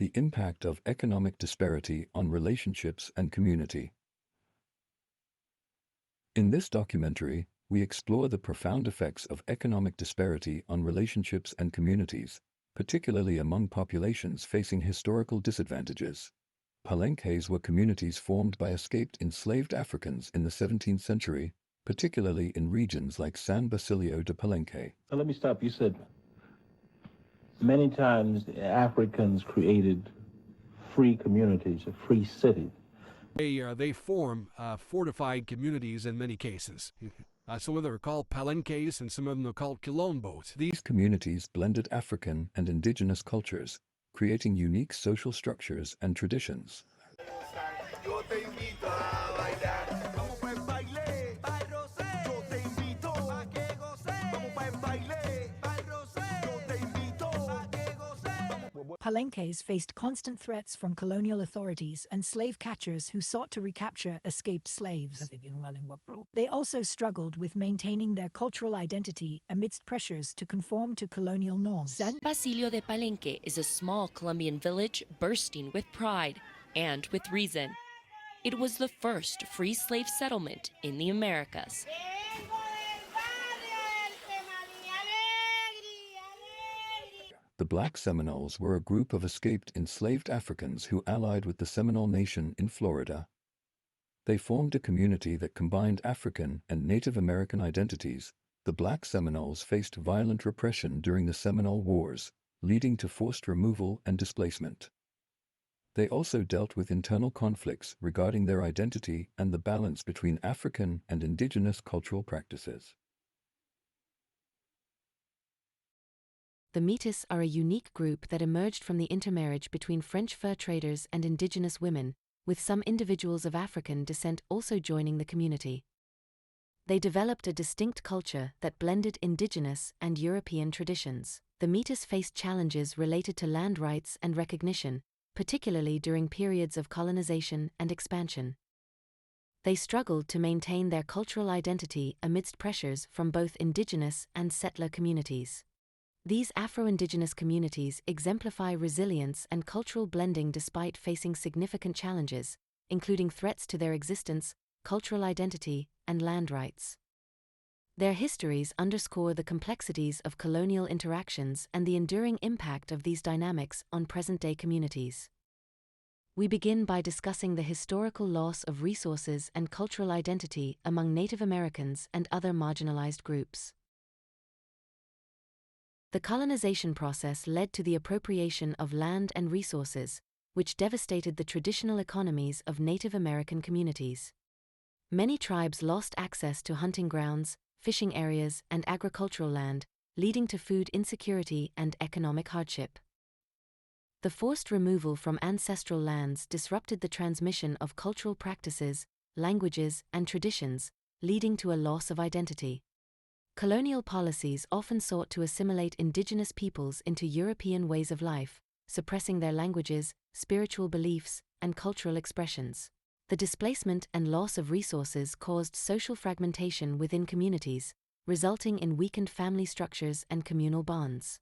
The impact of economic disparity on relationships and community. In this documentary, we explore the profound effects of economic disparity on relationships and communities, particularly among populations facing historical disadvantages. Palenques were communities formed by escaped enslaved Africans in the 17th century, particularly in regions like San Basilio de Palenque. Now let me stop. You said many times the Africans created free communities, a free city. They form fortified communities in many cases. Some of them are called palenques and some of them are called quilombos. These communities blended African and indigenous cultures, creating unique social structures and traditions. Palenques faced constant threats from colonial authorities and slave catchers who sought to recapture escaped slaves. They also struggled with maintaining their cultural identity amidst pressures to conform to colonial norms. San Basilio de Palenque is a small Colombian village bursting with pride, and with reason. It was the first free slave settlement in the Americas. The Black Seminoles were a group of escaped enslaved Africans who allied with the Seminole Nation in Florida. They formed a community that combined African and Native American identities. The Black Seminoles faced violent repression during the Seminole Wars, leading to forced removal and displacement. They also dealt with internal conflicts regarding their identity and the balance between African and indigenous cultural practices. The Métis are a unique group that emerged from the intermarriage between French fur traders and indigenous women, with some individuals of African descent also joining the community. They developed a distinct culture that blended indigenous and European traditions. The Métis faced challenges related to land rights and recognition, particularly during periods of colonization and expansion. They struggled to maintain their cultural identity amidst pressures from both indigenous and settler communities. These Afro-Indigenous communities exemplify resilience and cultural blending despite facing significant challenges, including threats to their existence, cultural identity, and land rights. Their histories underscore the complexities of colonial interactions and the enduring impact of these dynamics on present-day communities. We begin by discussing the historical loss of resources and cultural identity among Native Americans and other marginalized groups. The colonization process led to the appropriation of land and resources, which devastated the traditional economies of Native American communities. Many tribes lost access to hunting grounds, fishing areas, and agricultural land, leading to food insecurity and economic hardship. The forced removal from ancestral lands disrupted the transmission of cultural practices, languages, and traditions, leading to a loss of identity. Colonial policies often sought to assimilate indigenous peoples into European ways of life, suppressing their languages, spiritual beliefs, and cultural expressions. The displacement and loss of resources caused social fragmentation within communities, resulting in weakened family structures and communal bonds.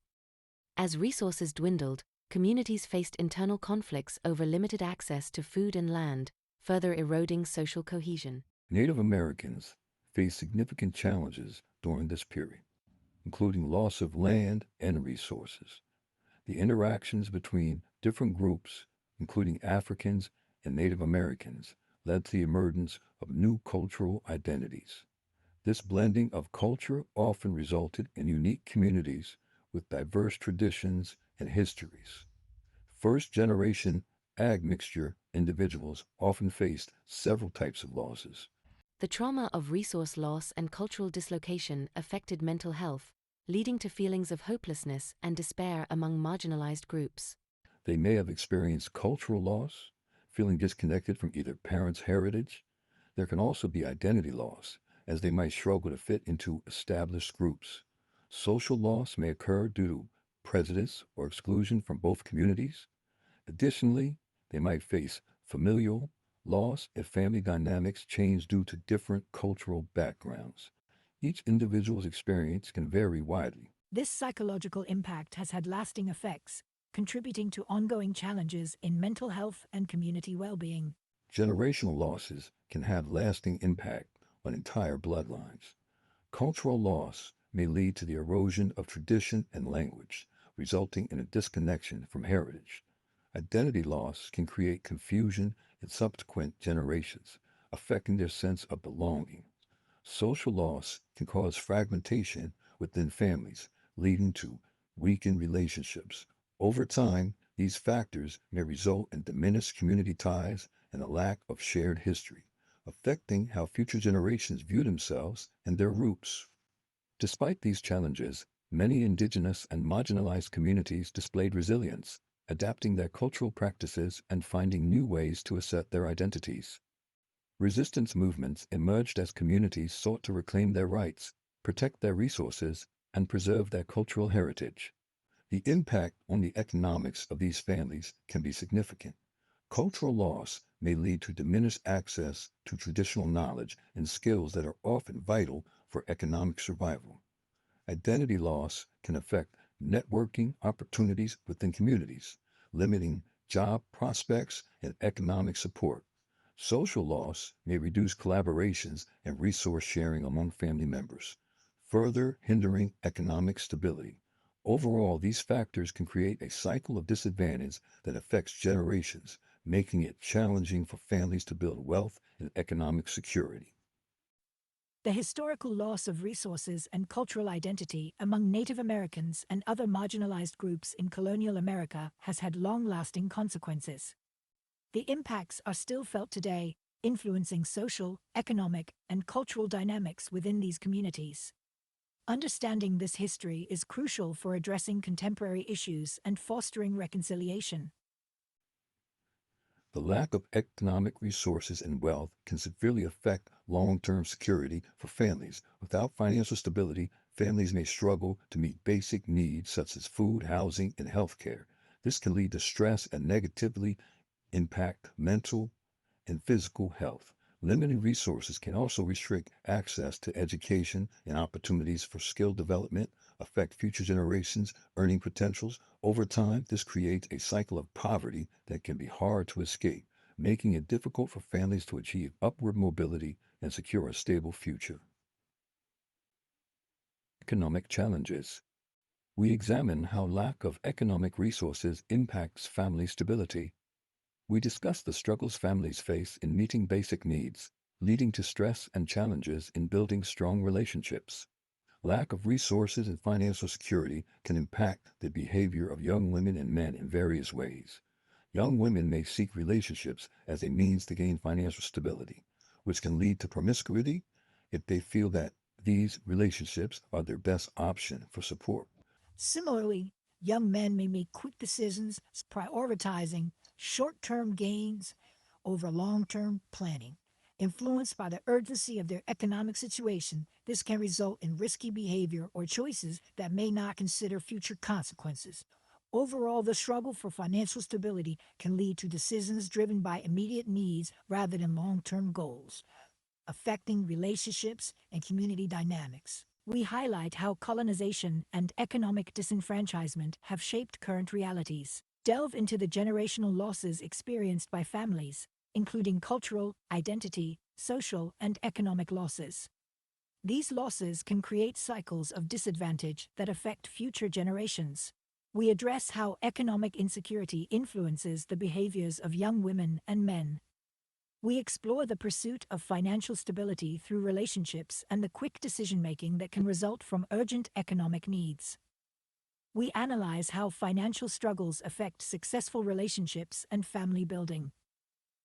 As resources dwindled, communities faced internal conflicts over limited access to food and land, further eroding social cohesion. Native Americans faced significant challenges during this period, including loss of land and resources. The interactions between different groups, including Africans and Native Americans, led to the emergence of new cultural identities. This blending of culture often resulted in unique communities with diverse traditions and histories. First-generation admixture individuals often faced several types of losses. The trauma of resource loss and cultural dislocation affected mental health, leading to feelings of hopelessness and despair among marginalized groups. They may have experienced cultural loss, feeling disconnected from either parents' heritage. There can also be identity loss, as they might struggle to fit into established groups. Social loss may occur due to prejudice or exclusion from both communities. Additionally, they might face familial loss if family dynamics change due to different cultural backgrounds. Each individual's experience can vary widely. This psychological impact has had lasting effects, contributing to ongoing challenges in mental health and community well-being. Generational losses can have lasting impact on entire bloodlines. Cultural loss may lead to the erosion of tradition and language, resulting in a disconnection from heritage. Identity loss can create confusion in subsequent generations, affecting their sense of belonging. Social loss can cause fragmentation within families, leading to weakened relationships. Over time, these factors may result in diminished community ties and a lack of shared history, affecting how future generations view themselves and their roots. Despite these challenges, many indigenous and marginalized communities displayed resilience, adapting their cultural practices and finding new ways to assert their identities. Resistance movements emerged as communities sought to reclaim their rights, protect their resources, and preserve their cultural heritage. The impact on the economics of these families can be significant. Cultural loss may lead to diminished access to traditional knowledge and skills that are often vital for economic survival. Identity loss can affect networking opportunities within communities, limiting job prospects and economic support. Social loss may reduce collaborations and resource sharing among family members, further hindering economic stability. Overall, these factors can create a cycle of disadvantage that affects generations, making it challenging for families to build wealth and economic security. The historical loss of resources and cultural identity among Native Americans and other marginalized groups in colonial America has had long-lasting consequences. The impacts are still felt today, influencing social, economic, and cultural dynamics within these communities. Understanding this history is crucial for addressing contemporary issues and fostering reconciliation. The lack of economic resources and wealth can severely affect long-term security for families. Without financial stability, families may struggle to meet basic needs such as food, housing, and health care. This can lead to stress and negatively impact mental and physical health. Limited resources can also restrict access to education and opportunities for skill development, affect future generations' earning potentials. Over time, this creates a cycle of poverty that can be hard to escape, making it difficult for families to achieve upward mobility and secure a stable future. Economic challenges. We examine how lack of economic resources impacts family stability. We discuss the struggles families face in meeting basic needs, leading to stress and challenges in building strong relationships. Lack of resources and financial security can impact the behavior of young women and men in various ways. Young women may seek relationships as a means to gain financial stability, which can lead to promiscuity if they feel that these relationships are their best option for support. Similarly, young men may make quick decisions, prioritizing short-term gains over long-term planning. Influenced by the urgency of their economic situation, this can result in risky behavior or choices that may not consider future consequences. Overall, the struggle for financial stability can lead to decisions driven by immediate needs rather than long-term goals, affecting relationships and community dynamics. We highlight how colonization and economic disenfranchisement have shaped current realities, delve into the generational losses experienced by families, including cultural, identity, social, and economic losses. These losses can create cycles of disadvantage that affect future generations. We address how economic insecurity influences the behaviors of young women and men. We explore the pursuit of financial stability through relationships and the quick decision-making that can result from urgent economic needs. We analyze how financial struggles affect successful relationships and family building.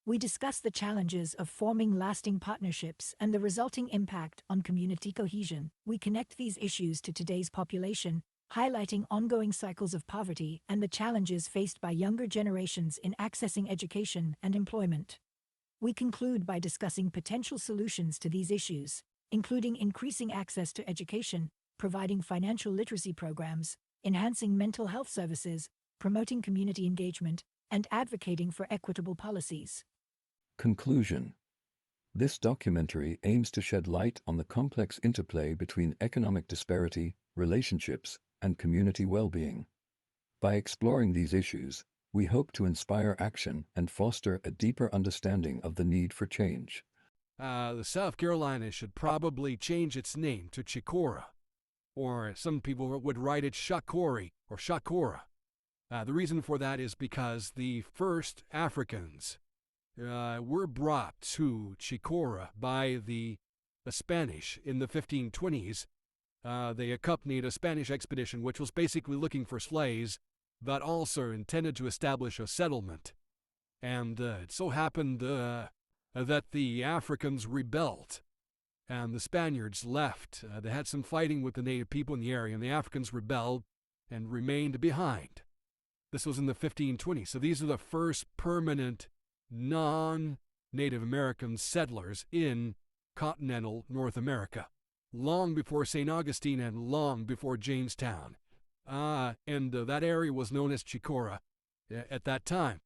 We discuss the challenges of forming lasting partnerships and the resulting impact on community cohesion. We connect these issues to today's population, highlighting ongoing cycles of poverty and the challenges faced by younger generations in accessing education and employment. We conclude by discussing potential solutions to these issues, including increasing access to education, providing financial literacy programs, enhancing mental health services, promoting community engagement, and advocating for equitable policies. Conclusion. This documentary aims to shed light on the complex interplay between economic disparity, relationships, and community well-being. By exploring these issues, we hope to inspire action and foster a deeper understanding of the need for change. The South Carolina should probably change its name to Chicora, or some people would write it Shakori or Shakora. The reason for that is because the first Africans were brought to Chicora by the Spanish in the 1520s. They accompanied a Spanish expedition which was basically looking for slaves, but also intended to establish a settlement. And it so happened that the Africans rebelled, and the Spaniards left. They had some fighting with the native people in the area, and the Africans rebelled and remained behind. This was in the 1520s, so these are the first permanent non-Native American settlers in continental North America, long before St. Augustine and long before Jamestown. And that area was known as Chicora at that time.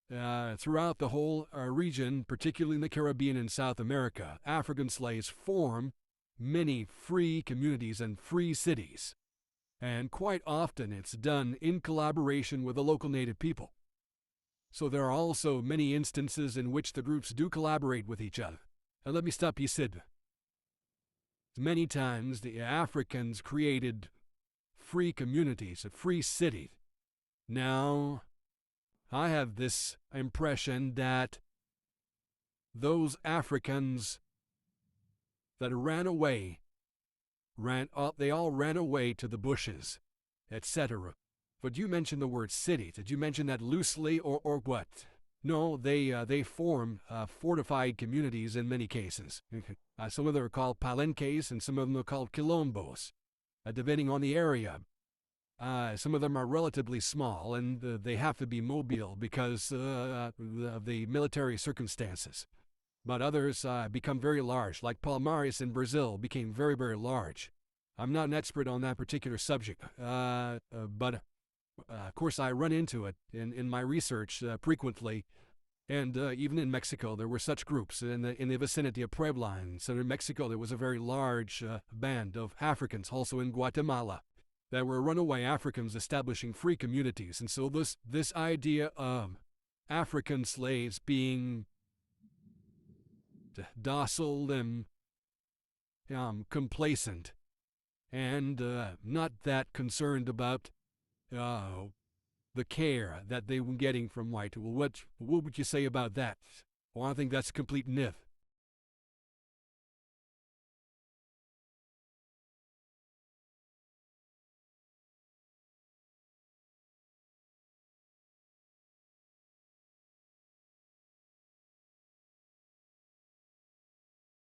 Throughout the whole region, particularly in the Caribbean and South America, African slaves form many free communities and free cities. And quite often it's done in collaboration with the local native people. So there are also many instances in which the groups do collaborate with each other. And let me stop you, Sid. Many times the Africans created free communities, a free city. Now, I have this impression that those Africans that ran away, they all ran away to the bushes, etc. But you mentioned the word city. Did you mention that loosely or what? No, they form fortified communities in many cases. Some of them are called palenques and some of them are called quilombos, depending on the area. Some of them are relatively small, and they have to be mobile because of the military circumstances. But others become very large, like Palmares in Brazil became very, very large. I'm not an expert on that particular subject, but of course I run into it in my research frequently. And even in Mexico, there were such groups in the vicinity of Puebla. And so in Mexico, there was a very large band of Africans, also in Guatemala, that were runaway Africans establishing free communities. And so this idea of African slaves being docile and complacent and not that concerned about the care that they were getting from white. Well, what would you say about that? Well, I think that's a complete myth.